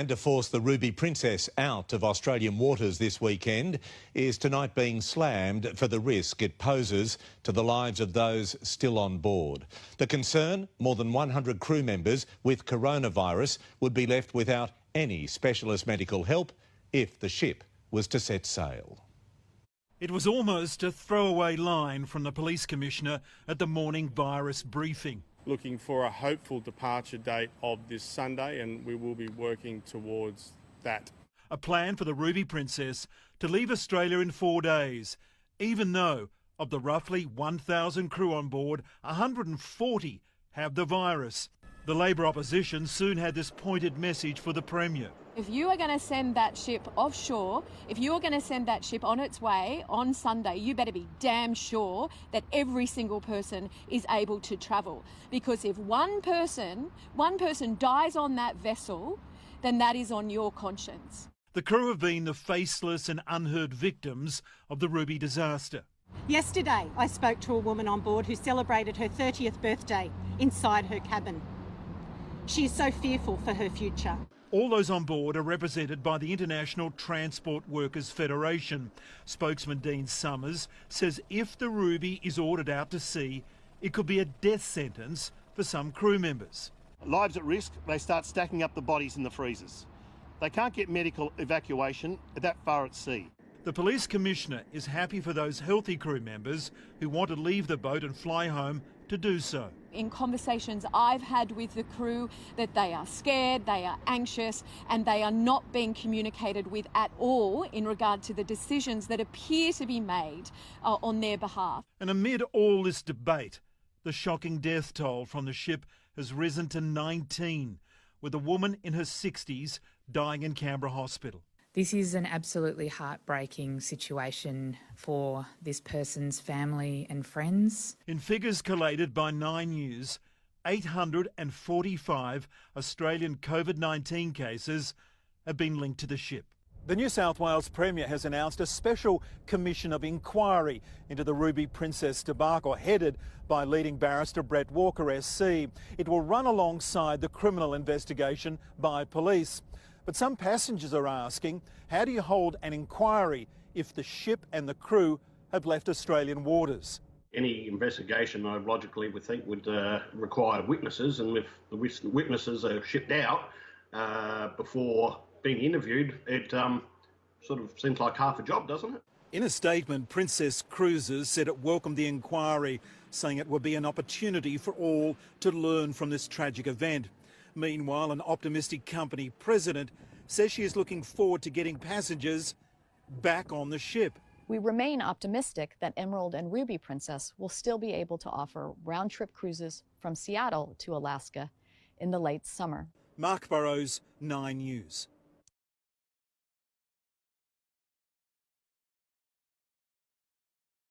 plan to force the Ruby Princess out of Australian waters this weekend is tonight being slammed for the risk it poses to the lives of those still on board. The concern, more than 100 crew members with coronavirus would be left without any specialist medical help if the ship was to set sail. It was almost a throwaway line from the Police Commissioner at the morning virus briefing. Looking for a hopeful departure date of this Sunday, and we will be working towards that. A plan for the Ruby Princess to leave Australia in 4 days, even though of the roughly 1,000 crew on board, 140 have the virus. The Labor opposition soon had this pointed message for the Premier. If you are going to send that ship offshore, if you're going to send that ship on its way on Sunday, you better be damn sure that every single person is able to travel. Because if one person dies on that vessel, then that is on your conscience. The crew have been the faceless and unheard victims of the Ruby disaster. Yesterday, I spoke to a woman on board who celebrated her 30th birthday inside her cabin. She is so fearful for her future. All those on board are represented by the International Transport Workers Federation. Spokesman Dean Summers says if the Ruby is ordered out to sea, it could be a death sentence for some crew members. Lives at risk, they start stacking up the bodies in the freezers. They can't get medical evacuation that far at sea. The Police Commissioner is happy for those healthy crew members who want to leave the boat and fly home to do so. In conversations I've had with the crew, that they are scared, they are anxious, and they are not being communicated with at all in regard to the decisions that appear to be made on their behalf. And amid all this debate, the shocking death toll from the ship has risen to 19, with a woman in her 60s dying in Canberra Hospital. This is an absolutely heartbreaking situation for this person's family and friends. In figures collated by 9 News, 845 Australian COVID-19 cases have been linked to the ship. The New South Wales Premier has announced a special commission of inquiry into the Ruby Princess debacle, headed by leading barrister Brett Walker SC. It will run alongside the criminal investigation by police. But some passengers are asking, how do you hold an inquiry if the ship and the crew have left Australian waters? Any investigation, I logically would think, would require witnesses, and if the witnesses are shipped out before being interviewed, it sort of seems like half a job, doesn't it? In a statement, Princess Cruises said it welcomed the inquiry, saying it would be an opportunity for all to learn from this tragic event. Meanwhile, an optimistic company president says she is looking forward to getting passengers back on the ship. We remain optimistic that Emerald and Ruby Princess will still be able to offer round-trip cruises from Seattle to Alaska in the late summer. Mark Burrows, 9 News.